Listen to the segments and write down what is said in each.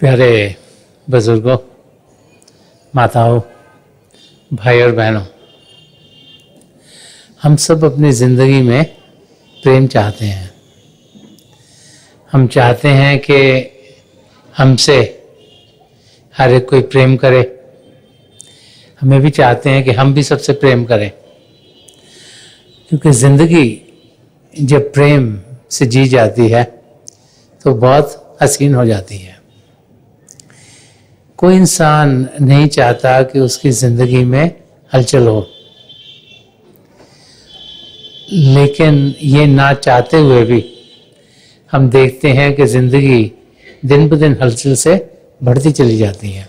प्यारे बुजुर्गों, माताओं, भाई और बहनों, हम सब अपनी ज़िंदगी में प्रेम चाहते हैं। हम चाहते हैं कि हमसे हर एक कोई प्रेम करे। हमें भी चाहते हैं कि हम भी सबसे प्रेम करें, क्योंकि ज़िंदगी जब प्रेम से जी जाती है तो बहुत हसीन हो जाती है। कोई इंसान नहीं चाहता कि उसकी ज़िंदगी में हलचल हो, लेकिन ये ना चाहते हुए भी हम देखते हैं कि ज़िंदगी दिन ब दिन हलचल से बढ़ती चली जाती है।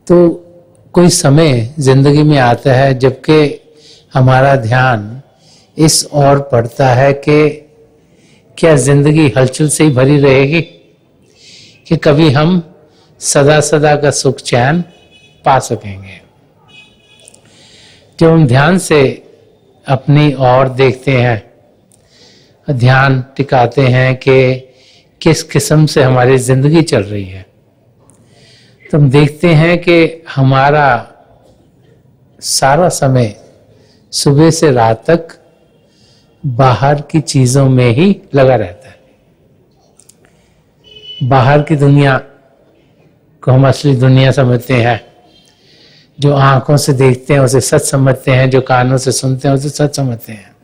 तो कोई समय ज़िंदगी में आता है जबकि हमारा ध्यान इस ओर पड़ता है कि क्या ज़िंदगी हलचल से ही भरी रहेगी कि कभी हम सदा सदा का सुख चैन पा सकेंगे। जब हम ध्यान से अपनी ओर देखते हैं, ध्यान टिकाते हैं कि किस किस्म से हमारी ज़िंदगी चल रही है, तो हम देखते हैं कि हमारा सारा समय सुबह से रात तक बाहर की चीज़ों में ही लगा रहता है। बाहर की दुनिया को हम असली दुनिया समझते हैं। जो आंखों से देखते हैं उसे सच समझते हैं, जो कानों से सुनते हैं उसे सच समझते हैं,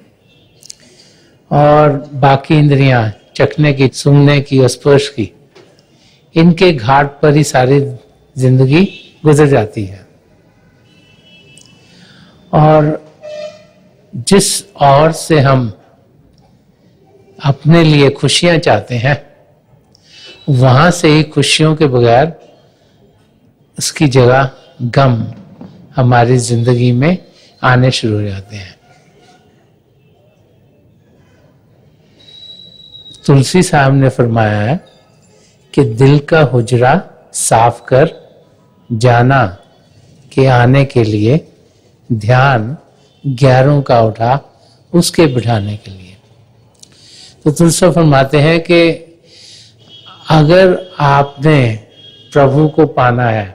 और बाकी इंद्रियां चखने की, सूंघने की और स्पर्श की, इनके घाट पर ही सारी जिंदगी गुजर जाती है। और जिस ओर से हम अपने लिए खुशियां चाहते हैं, वहां से ही खुशियों के बगैर उसकी जगह गम हमारी जिंदगी में आने शुरू हो जाते हैं। तुलसी साहब ने फरमाया है कि दिल का हुजरा साफ कर जाना के आने के लिए ध्यान 11 का उठा उसके बिठाने के लिए। तो तुलसी फरमाते हैं कि अगर आपने प्रभु को पाना है,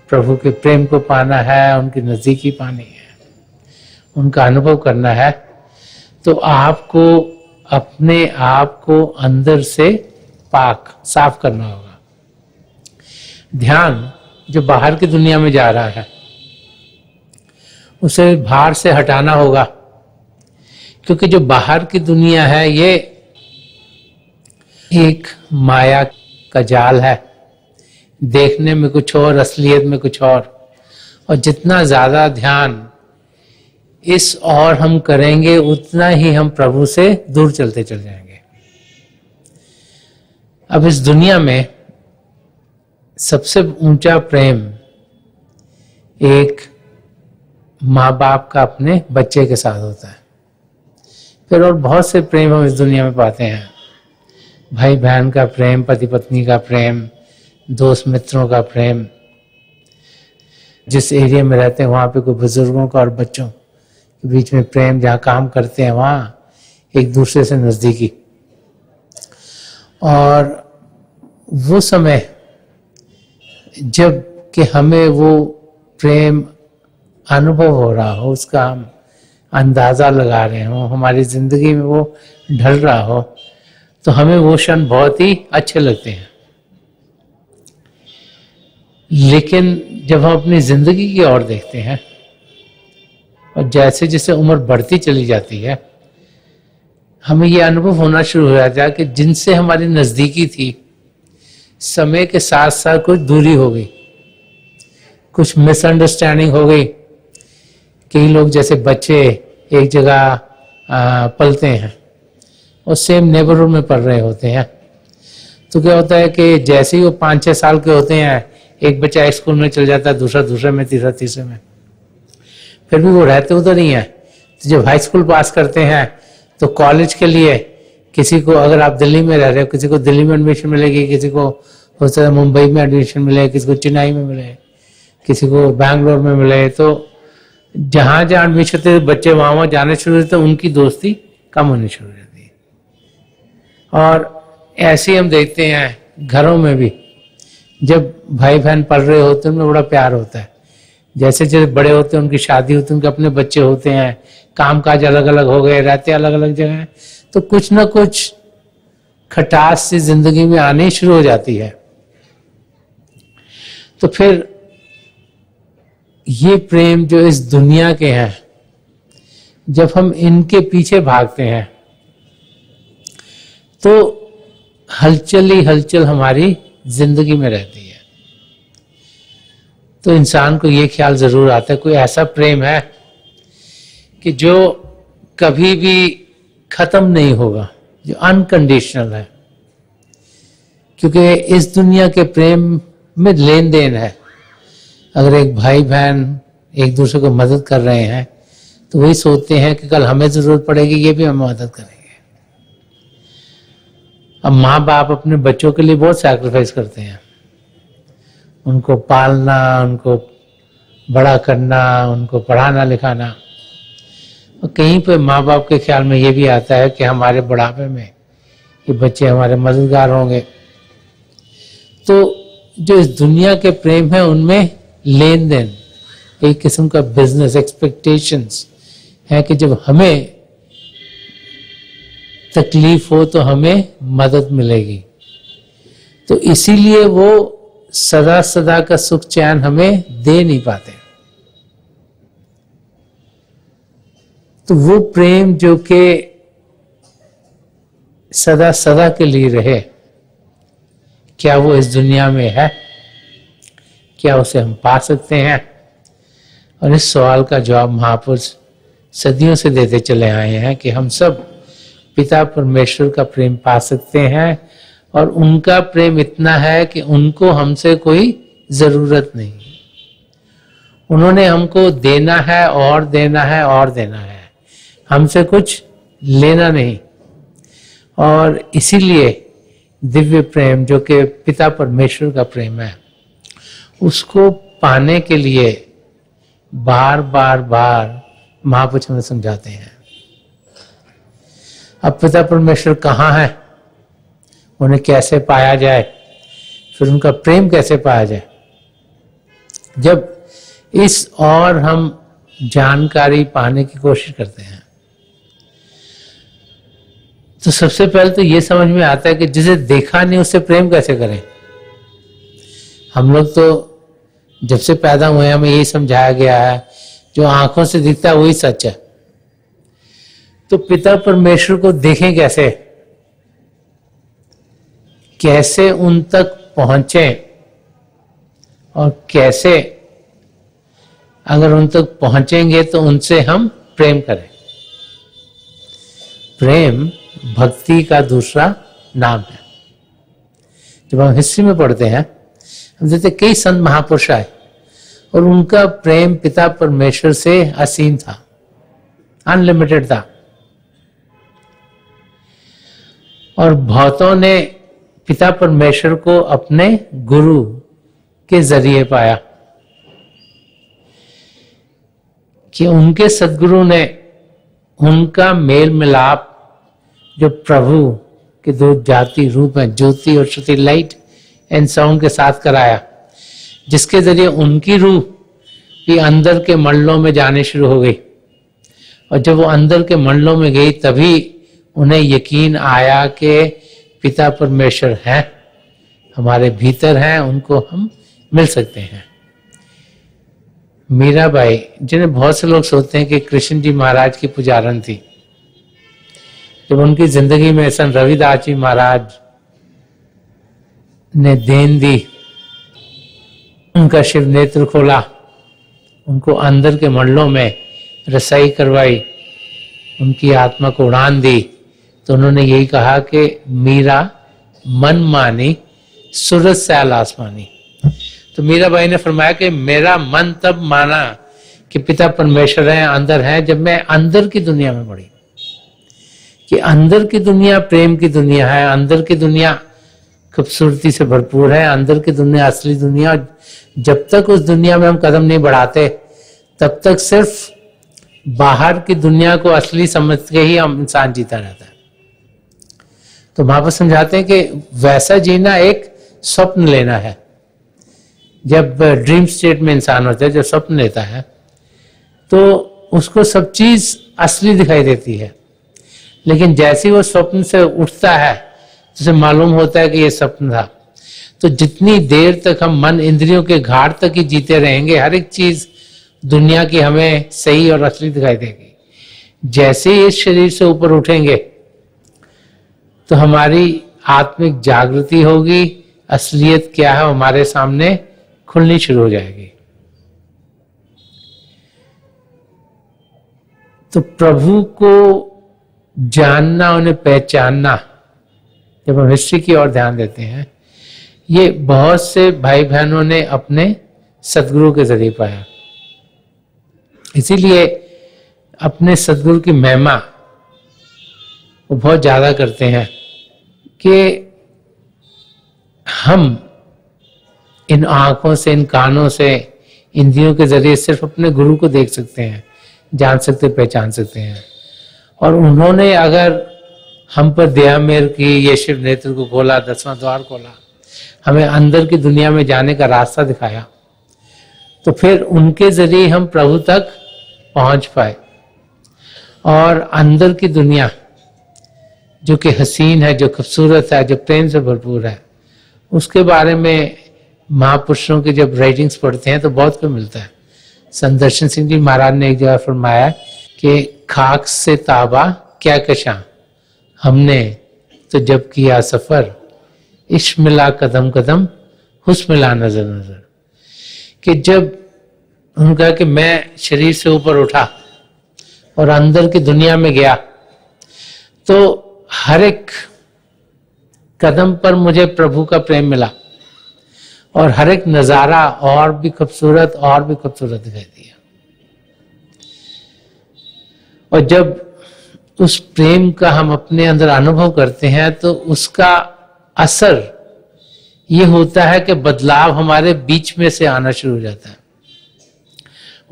प्रभु के प्रेम को पाना है, उनकी नज़दीकी पानी है, उनका अनुभव करना है, तो आपको अपने आप को अंदर से पाक साफ करना होगा। ध्यान जो बाहर की दुनिया में जा रहा है उसे बाहर से हटाना होगा, क्योंकि जो बाहर की दुनिया है ये एक माया का जाल है। देखने में कुछ और, असलियत में कुछ और जितना ज्यादा ध्यान इस और हम करेंगे उतना ही हम प्रभु से दूर चलते चल जाएंगे। अब इस दुनिया में सबसे ऊंचा प्रेम एक माँ बाप का अपने बच्चे के साथ होता है। फिर और बहुत से प्रेम हम इस दुनिया में पाते हैं, भाई बहन का प्रेम, पति पत्नी का प्रेम, दोस्त मित्रों का प्रेम, जिस एरिया में रहते हैं वहाँ पे कोई बुजुर्गों का और बच्चों के बीच में प्रेम, जहाँ काम करते हैं वहाँ एक दूसरे से नज़दीकी। और वो समय जब कि हमें वो प्रेम अनुभव हो रहा हो, उसका हम अंदाज़ा लगा रहे हो, हमारी ज़िंदगी में वो ढल रहा हो, तो हमें वो क्षण बहुत ही अच्छे लगते हैं। लेकिन जब हम अपनी जिंदगी की ओर देखते हैं और जैसे जैसे उम्र बढ़ती चली जाती है, हमें ये अनुभव होना शुरू हो जाता है कि जिनसे हमारी नज़दीकी थी, समय के साथ साथ कुछ दूरी हो गई, कुछ मिसअंडरस्टैंडिंग हो गई। कई लोग जैसे बच्चे एक जगह पलते हैं और सेम नेबरहुड में पढ़ रहे होते हैं, तो क्या होता है कि जैसे ही वो 5-6 साल के होते हैं, एक बच्चा एक स्कूल में चल जाता है, दूसरा दूसरे में, तीसरा तीसरे में, फिर भी वो रहते उधर ही हैं। तो जब हाई स्कूल पास करते हैं तो कॉलेज के लिए किसी को, अगर आप दिल्ली में रह रहे हो, किसी को दिल्ली में एडमिशन मिलेगी, किसी को हो सकता है मुंबई में एडमिशन मिले, किसी को चेन्नई में मिले, किसी को बैंगलोर में मिले। तो जहाँ जहाँ एडमिशन होते बच्चे वहाँ जाने शुरू होते, उनकी दोस्ती कम होनी शुरू हो जाती है। और ऐसे हम देखते हैं घरों में भी जब भाई बहन पढ़ रहे होते हैं उनमें बड़ा प्यार होता है, जैसे जैसे बड़े होते हैं उनकी शादी होती है, उनके अपने बच्चे होते हैं, काम काज अलग अलग हो गए, रहते अलग अलग जगह, तो कुछ ना कुछ खटास सी जिंदगी में आनी शुरू हो जाती है। तो फिर ये प्रेम जो इस दुनिया के हैं, जब हम इनके पीछे भागते हैं तो हलचल ही हलचल हमारी जिंदगी में रहती है। तो इंसान को ये ख्याल जरूर आता है कोई ऐसा प्रेम है कि जो कभी भी खत्म नहीं होगा, जो अनकंडीशनल है। क्योंकि इस दुनिया के प्रेम में लेन देन है। अगर एक भाई बहन एक दूसरे को मदद कर रहे हैं तो वही सोचते हैं कि कल हमें जरूरत पड़ेगी, ये भी हमें मदद करेंगे। अब माँ बाप अपने बच्चों के लिए बहुत सैक्रिफाइस करते हैं, उनको पालना, उनको बड़ा करना, उनको पढ़ाना लिखाना। और कहीं पे माँ बाप के ख्याल में ये भी आता है कि हमारे बुढ़ापे में ये बच्चे हमारे मददगार होंगे। तो जो इस दुनिया के प्रेम है उनमें लेन देन, एक किस्म का बिजनेस, एक्सपेक्टेशंस है कि जब हमें तकलीफ हो तो हमें मदद मिलेगी। तो इसीलिए वो सदा सदा का सुख चैन हमें दे नहीं पाते। तो वो प्रेम जो कि सदा सदा के लिए रहे, क्या वो इस दुनिया में है? क्या उसे हम पा सकते हैं? और इस सवाल का जवाब महापुरुष सदियों से देते चले आए हैं कि हम सब पिता परमेश्वर का प्रेम पा सकते हैं। और उनका प्रेम इतना है कि उनको हमसे कोई जरूरत नहीं। उन्होंने हमको देना है और देना है और देना है, हमसे कुछ लेना नहीं। और इसीलिए दिव्य प्रेम जो कि पिता परमेश्वर का प्रेम है, उसको पाने के लिए बार बार बार महापुरुष हमें समझाते हैं। अब पिता परमेश्वर कहाँ है, उन्हें कैसे पाया जाए, फिर उनका प्रेम कैसे पाया जाए। जब इस और हम जानकारी पाने की कोशिश करते हैं तो सबसे पहले तो ये समझ में आता है कि जिसे देखा नहीं उससे प्रेम कैसे करें। हम लोग तो जब से पैदा हुए हमें यही समझाया गया है जो आंखों से दिखता है वही सच है। तो पिता परमेश्वर को देखें कैसे, कैसे उन तक पहुंचे और कैसे अगर उन तक पहुंचेंगे तो उनसे हम प्रेम करें। प्रेम भक्ति का दूसरा नाम है। जब हम हिस्ट्री में पढ़ते हैं हम देखते कई संत महापुरुष आए और उनका प्रेम पिता परमेश्वर से असीम था, अनलिमिटेड था। और बहुतों ने पिता परमेश्वर को अपने गुरु के जरिए पाया कि उनके सद्गुरु ने उनका मेल मिलाप जो प्रभु के दो जाति रूप हैं, ज्योति और श्रुति, लाइट एंड साउंड के साथ कराया, जिसके जरिए उनकी रूह भी अंदर के मंडलों में जाने शुरू हो गई। और जब वो अंदर के मंडलों में गई तभी उन्हें यकीन आया कि पिता परमेश्वर हैं, हमारे भीतर हैं, उनको हम मिल सकते हैं। मीराबाई, जिन्हें बहुत से लोग सोचते हैं कि कृष्ण जी महाराज की पुजारन थी, जब उनकी जिंदगी में संत रविदास जी महाराज ने देन दी, उनका शिव नेत्र खोला, उनको अंदर के मंडलों में रसाई करवाई, उनकी आत्मा को उड़ान दी, तो उन्होंने यही कहा कि मीरा मन मानी सूरज सैल आसमानी। तो मीराबाई ने फरमाया कि मेरा मन तब माना कि पिता परमेश्वर है, अंदर है, जब मैं अंदर की दुनिया में पड़ी कि अंदर की दुनिया प्रेम की दुनिया है, अंदर की दुनिया खूबसूरती से भरपूर है, अंदर की दुनिया असली दुनिया। जब तक उस दुनिया में हम कदम नहीं बढ़ाते तब तक सिर्फ बाहर की दुनिया को असली समझ के ही हम इंसान जीता रहता है। तो महापुरुष समझाते हैं कि वैसा जीना एक स्वप्न लेना है, जब ड्रीम स्टेट में इंसान होता है, जब स्वप्न लेता है, तो उसको सब चीज असली दिखाई देती है। लेकिन जैसे ही वो स्वप्न से उठता है, उसे मालूम होता है कि ये स्वप्न था। तो जितनी देर तक हम मन इंद्रियों के घाट तक ही जीते रहेंगे, हर एक चीज दुनिया की हमें सही और असली दिखाई देगी। जैसे ही इस शरीर से ऊपर उठेंगे तो हमारी आत्मिक जागृति होगी, असलियत क्या है हमारे सामने खुलनी शुरू हो जाएगी। तो प्रभु को जानना, उन्हें पहचानना, जब हम हिस्ट्री की ओर ध्यान देते हैं, ये बहुत से भाई बहनों ने अपने सदगुरु के जरिए पाया। इसीलिए अपने सदगुरु की महिमा वो बहुत ज्यादा करते हैं कि हम इन आंखों से, इन कानों से, इंद्रियों के जरिए सिर्फ अपने गुरु को देख सकते हैं, जान सकते, पहचान सकते हैं। और उन्होंने अगर हम पर दया मेहर की, ये शिव नेत्र को खोला, 10वां द्वार खोला, हमें अंदर की दुनिया में जाने का रास्ता दिखाया, तो फिर उनके जरिए हम प्रभु तक पहुंच पाए। और अंदर की दुनिया जो कि हसीन है, जो खूबसूरत है, जो प्रेम से भरपूर है, उसके बारे में महापुरुषों की जब राइटिंग्स पढ़ते हैं तो बहुत कुछ मिलता है। संदर्शन सिंह जी महाराज ने एक जगह फरमाया कि खाक से ताबा क्या कशा, हमने तो जब किया सफर, इश्क मिला कदम कदम, हुस्न मिला नजर नजर। कि जब उनका कि मैं शरीर से ऊपर उठा और अंदर की दुनिया में गया, तो हर एक कदम पर मुझे प्रभु का प्रेम मिला और हर एक नजारा और भी खूबसूरत दिखाई दिया। और जब उस प्रेम का हम अपने अंदर अनुभव करते हैं तो उसका असर ये होता है कि बदलाव हमारे बीच में से आना शुरू हो जाता है।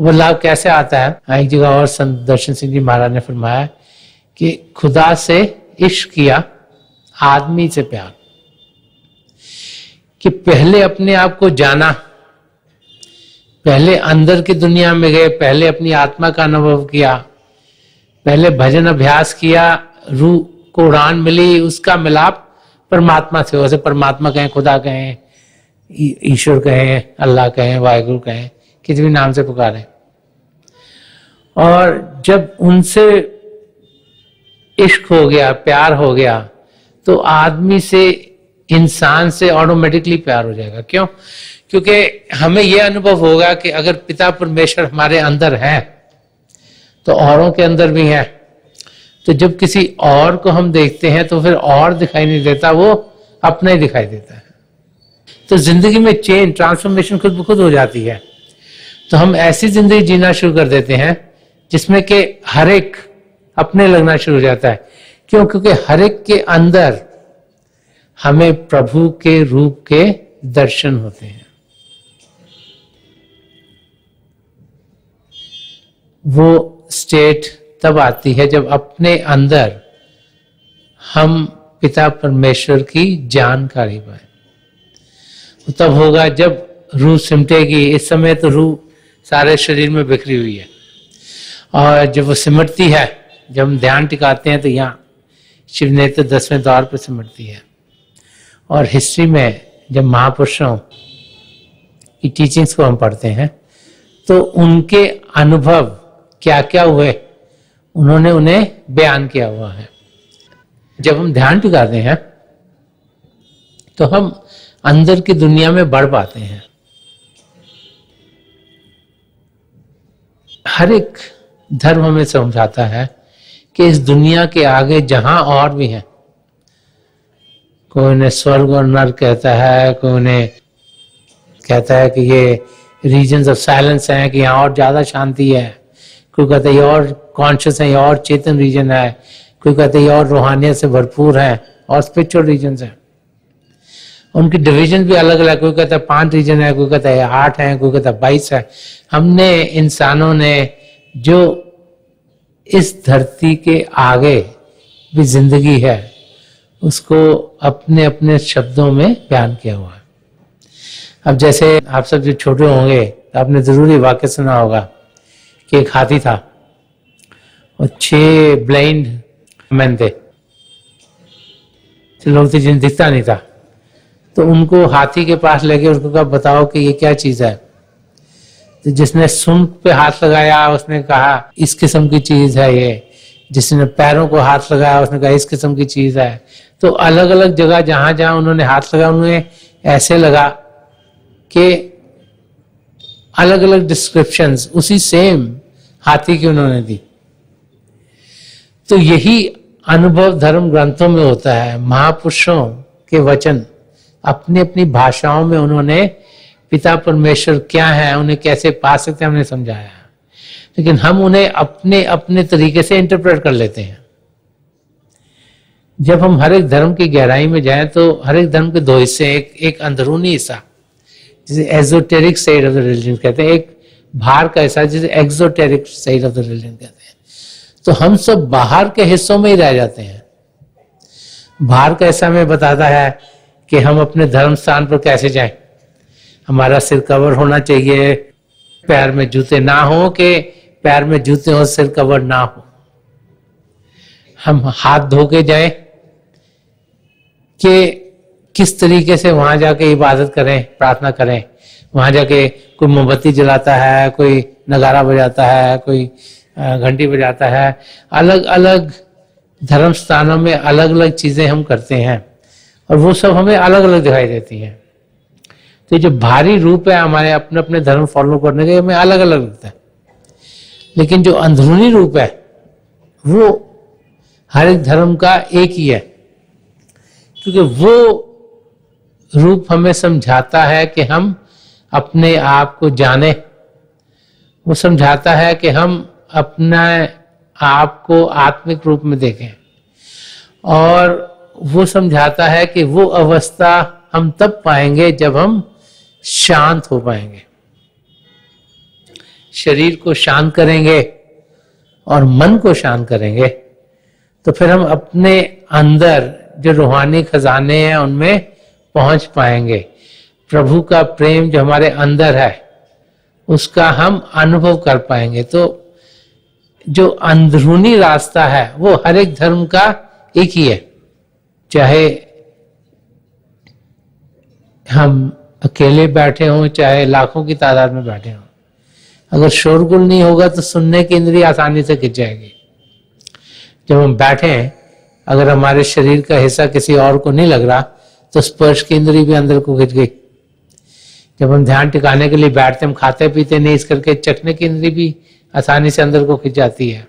बदलाव कैसे आता है? एक जगह और संत दर्शन सिंह जी महाराज ने फरमाया कि खुदा से इश्क किया, आदमी से प्यार। कि पहले अपने आप को जाना, पहले अंदर की दुनिया में गए, पहले अपनी आत्मा का अनुभव किया, पहले भजन अभ्यास किया, रूह को उड़ान मिली, उसका मिलाप परमात्मा से, वैसे परमात्मा कहें, खुदा कहें, ईश्वर कहें, अल्लाह कहें, वाहिगुरु कहें, किसी भी नाम से पुकारें। और जब उनसे इश्क हो गया, प्यार हो गया, तो आदमी से, इंसान से ऑटोमेटिकली प्यार हो जाएगा। क्यों? क्योंकि हमें यह अनुभव होगा कि अगर पिता परमेश्वर हमारे अंदर है तो औरों के अंदर भी है। तो जब किसी और को हम देखते हैं तो फिर और दिखाई नहीं देता, वो अपना ही दिखाई देता है। तो जिंदगी में चेंज, ट्रांसफॉर्मेशन खुद ब खुद हो जाती है। तो हम ऐसी जिंदगी जीना शुरू कर देते हैं जिसमें कि हर एक अपने लगना शुरू हो जाता है। क्यों? क्योंकि हर एक के अंदर हमें प्रभु के रूप के दर्शन होते हैं। वो स्टेट तब आती है जब अपने अंदर हम पिता परमेश्वर की जानकारी पाए। तब होगा जब रूह सिमटेगी। इस समय तो रूह सारे शरीर में बिखरी हुई है, और जब वो सिमटती है, जब हम ध्यान टिकाते हैं तो यहाँ शिव नेत्र 10वें द्वार पर सिमटती है। और हिस्ट्री में जब महापुरुषों की टीचिंग्स को हम पढ़ते हैं तो उनके अनुभव क्या क्या हुए, उन्होंने उन्हें बयान किया हुआ है। जब हम ध्यान टिकाते हैं तो हम अंदर की दुनिया में बढ़ पाते हैं। हर एक धर्म हमें समझाता है कि इस दुनिया के आगे जहां और भी है, कोई उन्हें स्वर्ग और नर्क कहता है, कोई उन्हें कहता है कि ये रीजन्स ऑफ साइलेंस हैं, कि यहाँ और ज्यादा शांति है, कोई कहता है ये और कॉन्शियस है, ये और चेतन रीजन है, कोई कहता है ये और रूहानियत से भरपूर है और स्पिरिचुअल रीजन है। उनकी डिवीजन भी अलग अलग, कोई कहता है 5 रीजन है, कोई कहता है 8 है, कोई कहता है 22 है। हमने, इंसानों ने, जो इस धरती के आगे भी जिंदगी है उसको अपने अपने शब्दों में बयान किया हुआ है। अब जैसे आप सब जो छोटे होंगे तो आपने जरूरी वाक्य सुना होगा कि एक हाथी था और 6 ब्लाइंड मैन थे, लोग थे जिन्हें दिखता नहीं था। तो उनको हाथी के पास लेके उसको कहा बताओ कि ये क्या चीज है। तो जिसने सूंड पे हाथ लगाया उसने कहा इस किस्म की चीज है ये, जिसने पैरों को हाथ लगाया उसने कहा इस किस्म की चीज है। तो अलग अलग जगह जहां जहां उन्होंने हाथ लगाया उन्होंने ऐसे लगा कि अलग अलग डिस्क्रिप्शंस उसी सेम हाथी की उन्होंने दी। तो यही अनुभव धर्म ग्रंथों में होता है। महापुरुषों के वचन अपनी अपनी भाषाओं में उन्होंने पिता परमेश्वर क्या है, उन्हें कैसे पा सकते हैं, हमने समझाया, लेकिन हम उन्हें अपने अपने तरीके से इंटरप्रेट कर लेते हैं। जब हम हर एक धर्म की गहराई में जाएं तो हर एक धर्म के 2 हिस्से, एक अंदरूनी हिस्सा जिसे esoteric side of the religion कहते हैं, एक बाहर का हिस्सा जिसे एक्सोटेरिक साइड ऑफ द रिलीजन कहते हैं। तो हम सब बाहर के हिस्सों में ही रह जाते हैं। बाहर का हिस्सा में बताता है कि हम अपने धर्म स्थान पर कैसे जाएं, हमारा सिर कवर होना चाहिए, पैर में जूते ना हो, कि पैर में जूते हो सिर कवर ना हो, हम हाथ धो के जाएं, कि किस तरीके से वहां जाके इबादत करें, प्रार्थना करें। वहां जाके कोई मोमबत्ती जलाता है, कोई नगारा बजाता है, कोई घंटी बजाता है। अलग अलग धर्म स्थानों में अलग अलग चीजें हम करते हैं और वो सब हमें अलग अलग दिखाई देती हैं। तो जो भारी रूप है हमारे अपने अपने धर्म फॉलो करने के, हमें अलग अलग लगता है, लेकिन जो अंदरूनी रूप है वो हर एक धर्म का एक ही है, क्योंकि वो रूप हमें समझाता है कि हम अपने आप को जाने, वो समझाता है कि हम अपने आप को आत्मिक रूप में देखें, और वो समझाता है कि वो अवस्था हम तब पाएंगे जब हम शांत हो पाएंगे, शरीर को शांत करेंगे और मन को शांत करेंगे, तो फिर हम अपने अंदर जो रूहानी खजाने हैं उनमें पहुंच पाएंगे। प्रभु का प्रेम जो हमारे अंदर है उसका हम अनुभव कर पाएंगे। तो जो अंदरूनी रास्ता है वो हर एक धर्म का एक ही है, चाहे हम अकेले बैठे हों चाहे लाखों की तादाद में बैठे हों। अगर शोरगुल नहीं होगा तो सुनने की इंद्री आसानी से खिंच जाएगी। जब हम बैठे हैं, अगर हमारे शरीर का हिस्सा किसी और को नहीं लग रहा तो स्पर्श की इंद्री भी अंदर को खिंच गई। जब हम ध्यान टिकाने के लिए बैठते, हम खाते पीते नहीं, इस करके चखने की इंद्री भी आसानी से अंदर को खिंच जाती है।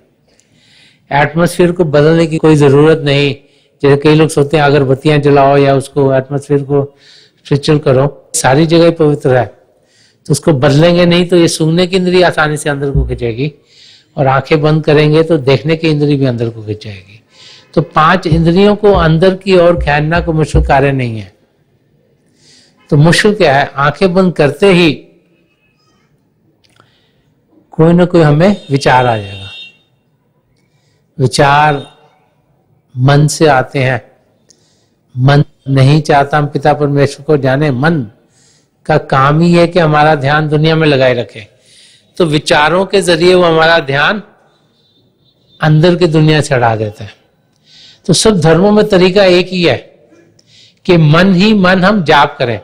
एटमॉस्फेयर को बदलने की कोई जरूरत नहीं। जैसे कई लोग सोचते हैं अगरबत्तियां जलाओ या उसको एटमॉस्फेयर को स्पिरिचुअल करो, सारी जगह पवित्र है तो उसको बदलेंगे नहीं तो ये सूंघने की इंद्री आसानी से अंदर को खिंचेगी, और आंखें बंद करेंगे तो देखने की इंद्री भी अंदर को खिंच जाएगी। तो 5 इंद्रियों को अंदर की ओर खींचना कोई मुश्किल कार्य नहीं है। तो मुश्किल क्या है, आंखें बंद करते ही कोई ना कोई हमें विचार आ जाएगा। विचार मन से आते हैं, मन नहीं चाहता हम पिता परमेश्वर को जाने, मन का काम ही है कि हमारा ध्यान दुनिया में लगाए रखे। तो विचारों के जरिए वो हमारा ध्यान अंदर की दुनिया से हटा देता है। तो सब धर्मों में तरीका एक ही है कि मन ही मन हम जाप करें।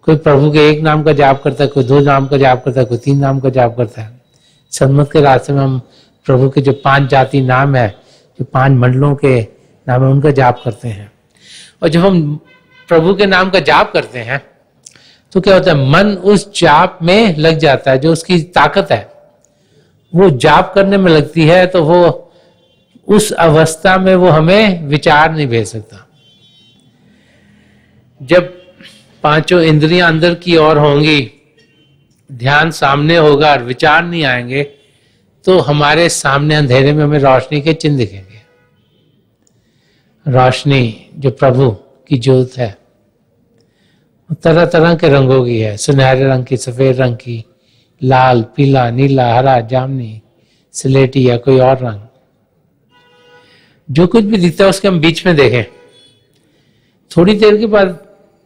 कोई प्रभु के 1 नाम का जाप करता है, कोई 2 नाम का जाप करता है, कोई 3 नाम का जाप करता है। सन्मत के रास्ते में हम प्रभु के जो 5 जाति नाम है, जो 5 मंडलों के नाम है, उनका जाप करते हैं। और जब हम प्रभु के नाम का जाप करते हैं तो क्या होता है, मन उस जाप में लग जाता है। जो उसकी ताकत है वो जाप करने में लगती है, तो वो उस अवस्था में वो हमें विचार नहीं भेज सकता। जब 5 इंद्रियां अंदर की ओर होंगी, ध्यान सामने होगा और विचार नहीं आएंगे, तो हमारे सामने अंधेरे में हमें रोशनी के चिन्ह दिखेंगे। रोशनी जो प्रभु की ज्योत है तरह तरह के रंगों की है, सुनहरे रंग की, सफेद रंग की, लाल, पीला, नीला, हरा, जामुनी, स्लेटी या कोई और रंग। जो कुछ भी दिखता है उसके हम बीच में देखें, थोड़ी देर के बाद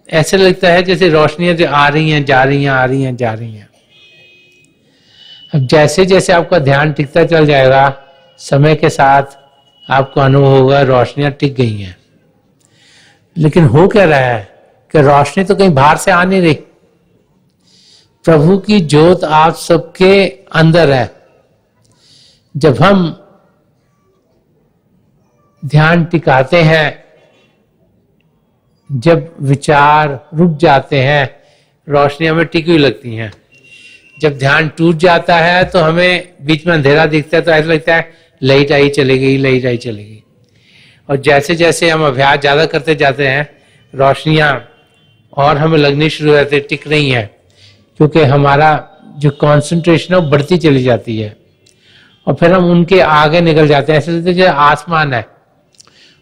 ऐसे लगता है जैसे रोशनियां जो आ रही हैं जा रही हैं, आ रही हैं जा रही हैं। अब जैसे जैसे आपका ध्यान टिकता चल जाएगा, समय के साथ आपको अनुभव होगा रोशनियां टिक गई हैं। लेकिन हो क्या रहा है कि रोशनी तो कहीं बाहर से आ नहीं रही, प्रभु की ज्योत आप सबके अंदर है। जब हम ध्यान टिकाते हैं, जब विचार रुक जाते हैं, रोशनी हमें टिकी हुई लगती हैं। जब ध्यान टूट जाता है तो हमें बीच में अंधेरा दिखता है, तो ऐसा लगता है लाइट आई चली गई, लाइट आई चली गई। और जैसे जैसे हम अभ्यास ज्यादा करते जाते हैं, रोशनियां और हमें लगनी शुरू हो जाती है, टिक रही हैं, क्योंकि हमारा जो कंसंट्रेशन है वो बढ़ती चली जाती है। और फिर हम उनके आगे निकल जाते हैं। ऐसे लगता है जैसे आसमान है,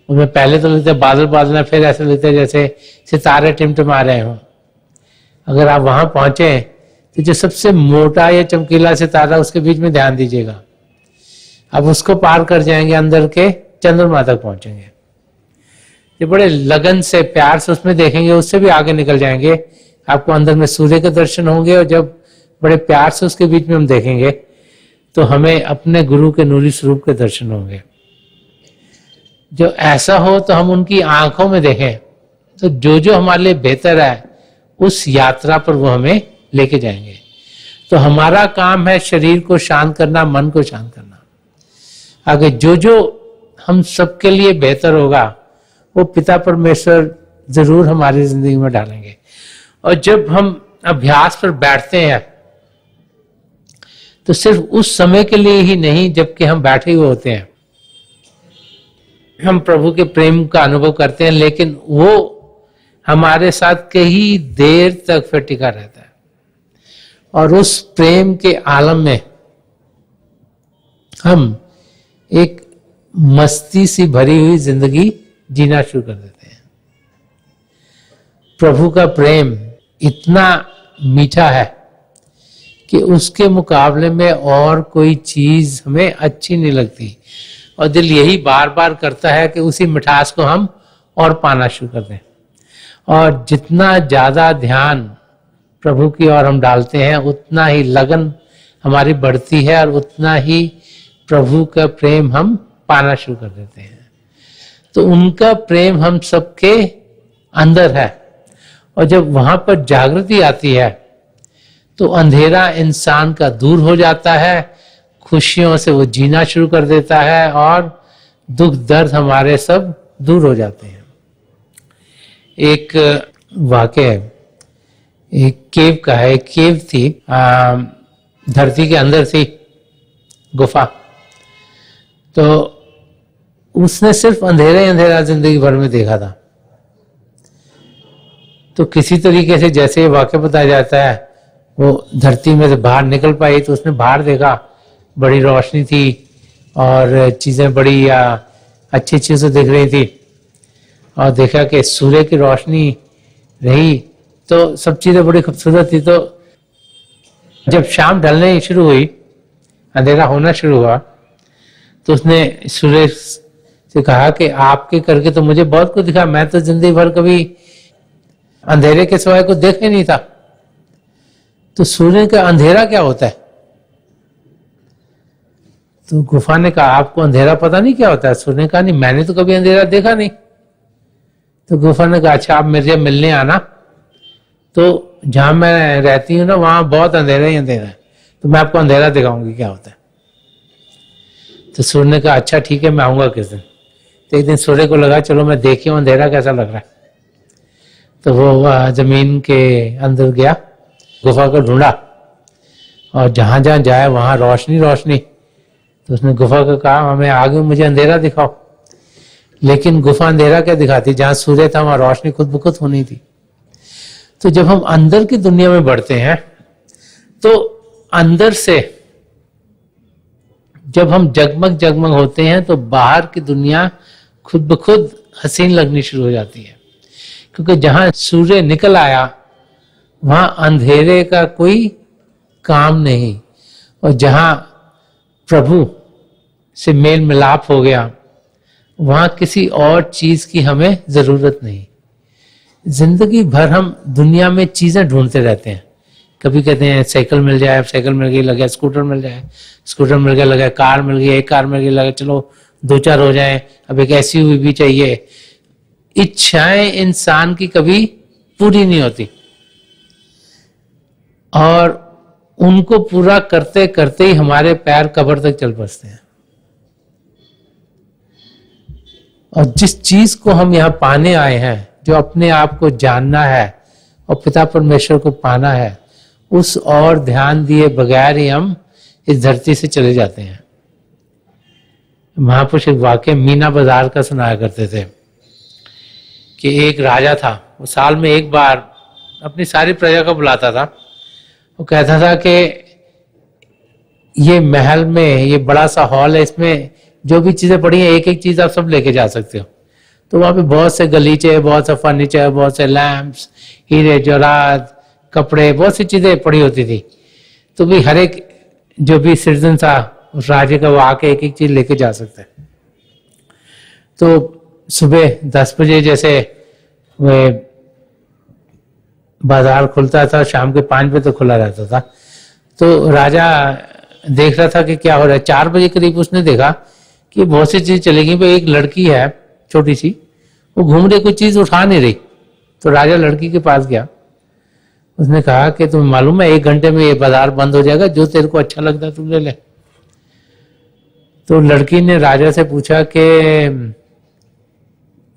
उनमें पहले तो लगता है बादल बादल है, फिर ऐसे लगता है जैसे सितारे टिमटिमा रहे हों। अगर आप वहां पहुंचे तो जो सबसे मोटा या चमकीला सितारा, उसके बीच में ध्यान दीजिएगा। अब उसको पार कर जाएंगे, अंदर के चंद्रमा तक पहुंचेंगे। जो बड़े लगन से प्यार से उसमें देखेंगे, उससे भी आगे निकल जाएंगे, आपको अंदर में सूर्य के दर्शन होंगे। और जब बड़े प्यार से उसके बीच में हम देखेंगे तो हमें अपने गुरु के नूरी स्वरूप के दर्शन होंगे। जो ऐसा हो तो हम उनकी आंखों में देखें, तो जो जो हमारे लिए बेहतर है उस यात्रा पर वो हमें लेके जाएंगे। तो हमारा काम है शरीर को शांत करना, मन को शांत करना। आगे जो जो हम सबके लिए बेहतर होगा वो पिता परमेश्वर जरूर हमारी जिंदगी में डालेंगे। और जब हम अभ्यास पर बैठते हैं तो सिर्फ उस समय के लिए ही नहीं, जबकि हम बैठे हुए होते हैं, हम प्रभु के प्रेम का अनुभव करते हैं, लेकिन वो हमारे साथ कई देर तक फिर टिका रहता है। और उस प्रेम के आलम में हम एक मस्ती सी भरी हुई जिंदगी जीना शुरू कर देते हैं। प्रभु का प्रेम इतना मीठा है कि उसके मुकाबले में और कोई चीज हमें अच्छी नहीं लगती। और दिल यही बार बार करता है कि उसी मिठास को हम और पाना शुरू कर दें। और जितना ज्यादा ध्यान प्रभु की ओर हम डालते हैं, उतना ही लगन हमारी बढ़ती है और उतना ही प्रभु का प्रेम हम पाना शुरू कर देते हैं। तो उनका प्रेम हम सबके अंदर है। और जब वहां पर जागृति आती है तो अंधेरा इंसान का दूर हो जाता है, खुशियों से वो जीना शुरू कर देता है और दुख दर्द हमारे सब दूर हो जाते हैं। एक वाकया एक केव का है। एक केव थी, धरती के अंदर थी गुफा। तो उसने सिर्फ अंधेरा ही अंधेरा जिंदगी भर में देखा था। तो किसी तरीके से जैसे ये वाकया बताया जाता है, वो धरती में से बाहर निकल पाई। तो उसने बाहर देखा, बड़ी रोशनी थी और चीजें बड़ी अच्छी चीजें दिख रही थी। और देखा कि सूर्य की रोशनी रही तो सब चीजें बड़ी खूबसूरत थी। तो जब शाम ढलने शुरू हुई, अंधेरा होना शुरू हुआ, तो उसने सूर्य से कहा कि आपके करके तो मुझे बहुत कुछ दिखा, मैं तो जिंदगी भर कभी अंधेरे के सिवाय कुछ देखा ही नहीं था। तो सूर्य का अंधेरा क्या होता है? तो गुफा ने कहा आपको अंधेरा पता नहीं क्या होता है? सूर्य ने कहा नहीं, मैंने तो कभी अंधेरा देखा नहीं। तो गुफा ने कहा अच्छा आप मेरे मिलने आना, तो जहां मैं रहती हूँ ना वहां बहुत अंधेरा ही अंधेरा है, तो मैं आपको अंधेरा दिखाऊंगी क्या होता है। तो सूर्य ने कहा अच्छा ठीक है मैं आऊंगा किस दिन। तो एक दिन सूर्य को लगा चलो मैं देखी हूँ अंधेरा कैसा लग रहा है। तो वो जमीन के अंदर गया, गुफा को ढूंढा और जहां जहां जाए वहां रोशनी रोशनी। तो उसने गुफा को कहा हमें आगे मुझे अंधेरा दिखाओ। लेकिन गुफा अंधेरा क्या दिखाती, जहां सूर्य था वहां रोशनी खुद ब खुद होनी थी। तो जब हम अंदर की दुनिया में बढ़ते हैं तो अंदर से जब हम जगमग जगमग होते हैं तो बाहर की दुनिया खुद ब खुद हसीन लगनी शुरू हो जाती है। क्योंकि जहां सूर्य निकल आया वहां अंधेरे का कोई काम नहीं, और जहां प्रभु से मेल मिलाप हो गया वहां किसी और चीज की हमें जरूरत नहीं। जिंदगी भर हम दुनिया में चीजें ढूंढते रहते हैं। कभी कहते हैं साइकिल मिल जाए, साइकिल मिल गई, लगे स्कूटर मिल जाए, स्कूटर मिल गया, लगे कार मिल गई, एक कार मिल गई, लगे चलो 2-4 हो जाए, अब एक SUV भी चाहिए। इच्छाएं इंसान की कभी पूरी नहीं होती और उनको पूरा करते करते ही हमारे पैर कब्र तक चल बसते हैं। और जिस चीज को हम यहाँ पाने आए हैं, जो अपने आप को जानना है और पिता परमेश्वर को पाना है, उस और ध्यान दिए बगैर ही हम इस धरती से चले जाते हैं। महापुरुष एक वाक्य मीना बाजार का सुनाया करते थे कि एक राजा था, वो साल में एक बार अपनी सारी प्रजा को बुलाता था। वो कहता था कि ये महल में ये बड़ा सा हॉल है, इसमें जो भी चीजें पड़ी हैं एक एक चीज आप सब लेके जा सकते हो। तो वहां पे बहुत से गलीचे, बहुत सा फर्नीचर, बहुत से लैंप्स, हीरे जवाहरात, कपड़े, बहुत सी चीजें पड़ी होती थी। तो भी हर एक जो भी सिटीजन था उस राज्य का, वो आके एक एक चीज लेके जा सकता है। तो सुबह 10 बजे जैसे वे बाजार खुलता था, शाम के 5 बजे तक खुला रहता था। तो राजा देख रहा था कि क्या हो रहा है। 4 बजे करीब उसने देखा कि बहुत सी चीज चली गई। एक लड़की है छोटी सी, वो घूम रही, कोई चीज उठा नहीं रही। तो राजा लड़की के पास गया, उसने कहा कि तुम्हें मालूम है 1 घंटे में ये बाजार बंद हो जाएगा, जो तेरे को अच्छा लगता है तू ले ले। तो लड़की ने राजा से पूछा कि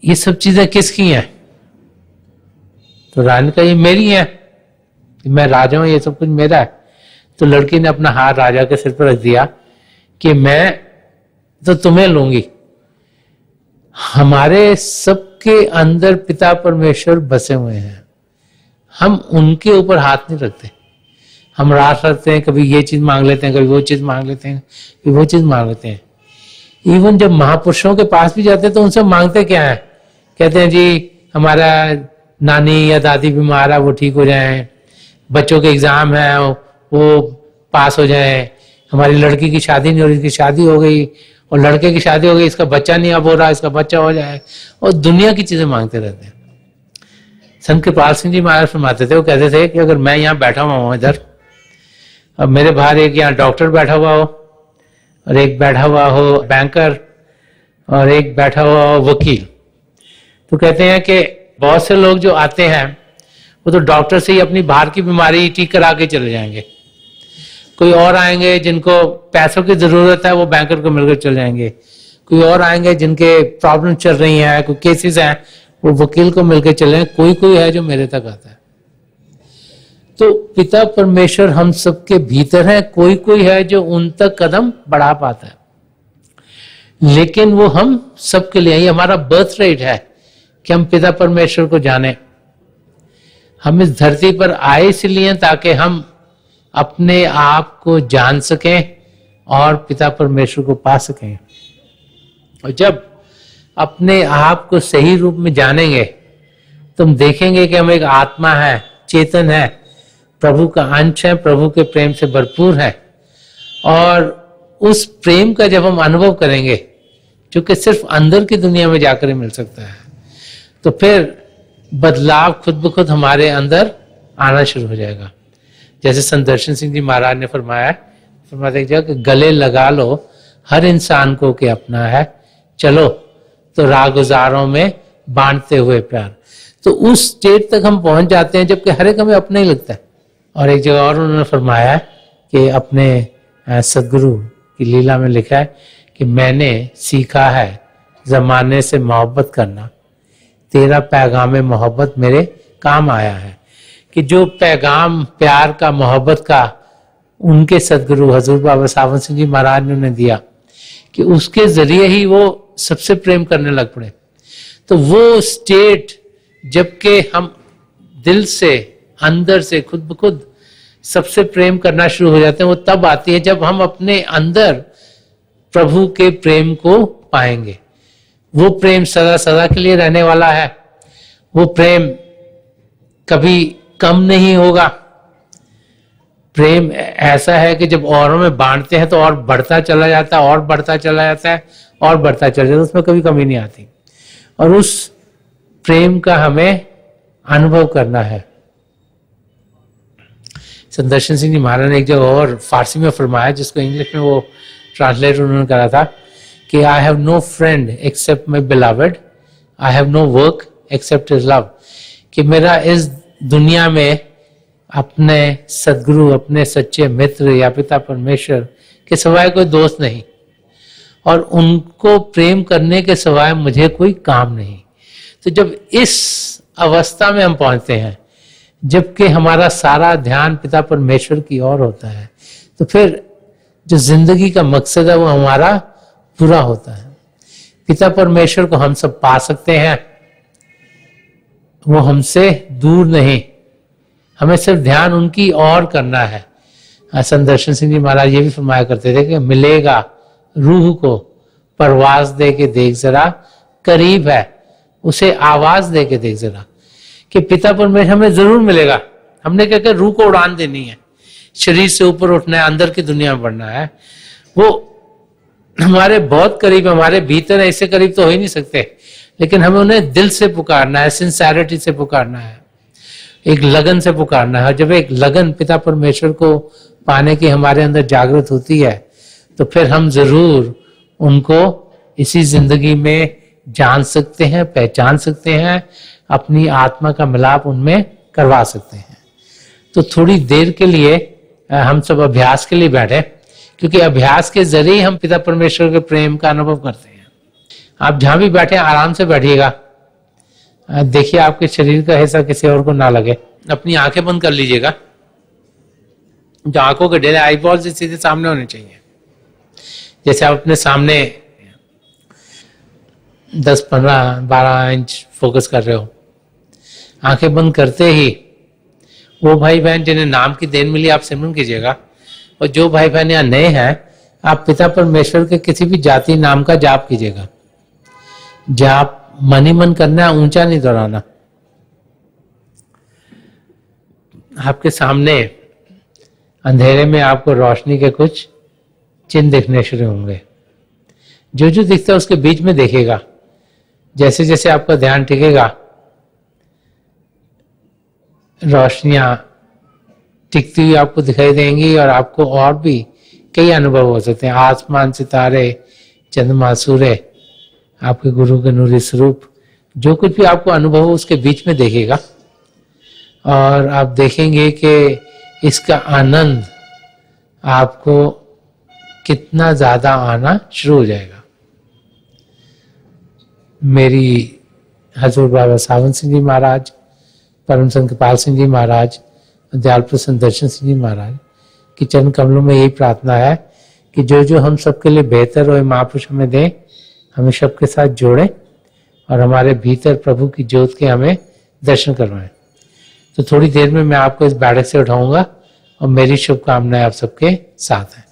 ये सब चीजें किसकी हैं? तो राजा ने कहा ये मेरी हैं, मैं राजा हूं, ये सब कुछ मेरा है। तो लड़की ने अपना हाथ राजा के सिर पर रख दिया कि मैं तो तुम्हें लूंगी। हमारे सबके अंदर पिता परमेश्वर बसे हुए हैं, हम उनके ऊपर हाथ नहीं रखते। हम रात रखते हैं, कभी ये चीज मांग लेते हैं, कभी वो चीज मांग लेते हैं, कभी वो चीज मांग लेते हैं। इवन जब महापुरुषों के पास भी जाते हैं तो उनसे मांगते क्या है? कहते हैं जी हमारा नानी या दादी बीमार है, वो ठीक हो जाए, बच्चों के एग्जाम है वो पास हो जाए, हमारी लड़की की शादी नहीं हो रही, इसकी शादी हो गई, और लड़के की शादी हो गई, इसका बच्चा नहीं अब हो रहा, इसका बच्चा हो जाए, और दुनिया की चीजें मांगते रहते हैं। संत कृपाल सिंह जी महाराज फरमाते थे, वो कहते थे कि अगर मैं यहाँ बैठा हुआ हूँ इधर, अब मेरे बाहर एक यहाँ डॉक्टर बैठा हुआ हो, और एक बैठा हुआ हो बैंकर, और एक बैठा हुआ हो वकील, तो कहते हैं कि बहुत से लोग जो आते हैं वो तो डॉक्टर से ही अपनी बाहर की बीमारी ठीक करा के चले जाएंगे। कोई और आएंगे जिनको पैसों की जरूरत है, वो बैंकर को मिलकर चले जाएंगे। कोई और आएंगे जिनके प्रॉब्लम चल रही हैं, कोई केसेस हैं, वो वकील को मिलकर चले जाएंगे। कोई कोई है जो मेरे तक आता है। तो पिता परमेश्वर हम सबके भीतर है, कोई कोई है जो उन तक कदम बढ़ा पाता है, लेकिन वो हम सबके लिए, ये हमारा बर्थ रेट है कि हम पिता परमेश्वर को जाने। हम इस धरती पर आए इसलिए ताकि हम अपने आप को जान सकें और पिता परमेश्वर को पा सकें। और जब अपने आप को सही रूप में जानेंगे तो हम देखेंगे कि हम एक आत्मा है, चेतन है, प्रभु का अंश है, प्रभु के प्रेम से भरपूर है। और उस प्रेम का जब हम अनुभव करेंगे, जो कि सिर्फ अंदर की दुनिया में जाकर ही मिल सकता है, तो फिर बदलाव खुद ब खुद हमारे अंदर आना शुरू हो जाएगा। जैसे संत दर्शन सिंह जी महाराज ने फरमाते कि गले लगा लो हर इंसान को कि अपना है, चलो तो राहगुजारों में बांटते हुए प्यार। तो उस स्टेट तक हम पहुंच जाते हैं जबकि हर एक हमें अपना ही लगता है। और एक जगह और उन्होंने फरमाया कि अपने सदगुरु की लीला में लिखा है कि मैंने सीखा है जमाने से मोहब्बत करना, तेरा पैगाम मोहब्बत मेरे काम आया है। कि जो पैगाम प्यार का, मोहब्बत का उनके सदगुरु हजूर बाबा सावन सिंह जी महाराज ने उन्हें दिया, कि उसके जरिए ही वो सबसे प्रेम करने लग पड़े। तो वो स्टेट जबकि हम दिल से, अंदर से, खुद ब खुद सबसे प्रेम करना शुरू हो जाते हैं, वो तब आती है जब हम अपने अंदर प्रभु के प्रेम को पाएंगे। वो प्रेम सदा सदा के लिए रहने वाला है, वो प्रेम कभी कम नहीं होगा। प्रेम ऐसा है कि जब औरों में बांटते हैं तो और बढ़ता चला जाता है, और बढ़ता चला जाता है, और बढ़ता चला जाता है, उसमें कभी कमी नहीं आती। और उस प्रेम का हमें अनुभव करना है। संदर्शन सिंह जी महाराज ने एक जगह और फारसी में फरमाया, जिसको इंग्लिश में वो ट्रांसलेट उन्होंने करा था कि I have no friend except my beloved, I have no work except his love. कि मेरा इस दुनिया में अपने सदगुरु, अपने सच्चे मित्र या पिता परमेश्वर के सिवाय कोई दोस्त नहीं, और उनको प्रेम करने के सिवाय मुझे कोई काम नहीं। तो जब इस अवस्था में हम पहुंचते हैं, जबकि हमारा सारा ध्यान पिता परमेश्वर की ओर होता है, तो फिर जो जिंदगी का मकसद है वो हमारा पूरा होता है। पिता परमेश्वर को हम सब पा सकते हैं, वो हमसे दूर नहीं, हमें सिर्फ ध्यान उनकी ओर करना है। संदर्शन सिंह जी महाराज ये भी फरमाया करते थे कि मिलेगा रूह को परवाज दे के देख जरा, करीब है उसे आवाज दे के देख जरा। कि पिता परमेश्वर हमें जरूर मिलेगा, हमने क्या क्या रूह को उड़ान देनी है, शरीर से ऊपर उठना है, अंदर की दुनिया में बढ़ना है। वो हमारे बहुत करीब, हमारे भीतर है, इससे करीब तो हो ही नहीं सकते, लेकिन हमें उन्हें दिल से पुकारना है, सिंसैरिटी से पुकारना है, एक लगन से पुकारना है। जब एक लगन पिता परमेश्वर को पाने की हमारे अंदर जागृत होती है, तो फिर हम जरूर उनको इसी जिंदगी में जान सकते हैं, पहचान सकते हैं, अपनी आत्मा का मिलाप उनमें करवा सकते हैं। तो थोड़ी देर के लिए हम सब अभ्यास के लिए बैठे, क्योंकि अभ्यास के जरिए हम पिता परमेश्वर के प्रेम का अनुभव करते हैं। आप जहां भी बैठे आराम से बैठिएगा, देखिए आपके शरीर का हिस्सा किसी और को ना लगे। अपनी आंखें बंद कर लीजिएगा, जो आंखों के डेरे आईबॉल से सीधे सामने होने चाहिए। जैसे आप अपने सामने 10, 15, 12 इंच फोकस कर रहे हो, आंखें बंद करते ही वो भाई बहन जिन्हें नाम की देन मिली आप सिमरन कीजिएगा, और जो भाई बहन यहाँ नए हैं आप पिता परमेश्वर के किसी भी जाति नाम का जाप कीजिएगा। जाप मन ही मन करना है, ऊंचा नहीं दोहराना। आपके सामने अंधेरे में आपको रोशनी के कुछ चिन्ह दिखने शुरू होंगे, जो जो दिखता है उसके बीच में देखिएगा। जैसे जैसे आपका ध्यान टिकेगा, रोशनियां टिकती हुई आपको दिखाई देंगी, और आपको और भी कई अनुभव हो सकते हैं। आसमान, सितारे, चंद्रमा, सूर्य, आपके गुरु के नूरी स्वरूप, जो कुछ भी आपको अनुभव हो उसके बीच में देखिएगा, और आप देखेंगे कि इसका आनंद आपको कितना ज्यादा आना शुरू हो जाएगा। मेरी हजूर बाबा सावन सिंह जी महाराज, परम संत कृपाल सिंह जी महाराज, दयाल प्रसन्न दर्शन सिंह जी महाराज की चरण कमलों में यही प्रार्थना है कि जो जो हम सबके लिए बेहतर हो महापुरुष हमें दें, हमें सबके साथ जोड़ें, और हमारे भीतर प्रभु की ज्योत के हमें दर्शन करवाएं। तो थोड़ी देर में मैं आपको इस बैठक से उठाऊंगा, और मेरी शुभकामनाएं आप सबके साथ हैं।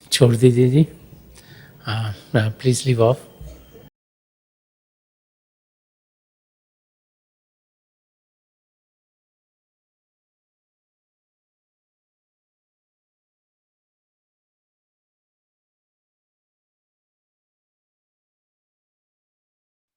छोड़ दीजिए जी, हाँ प्लीज़ लीव ऑफ।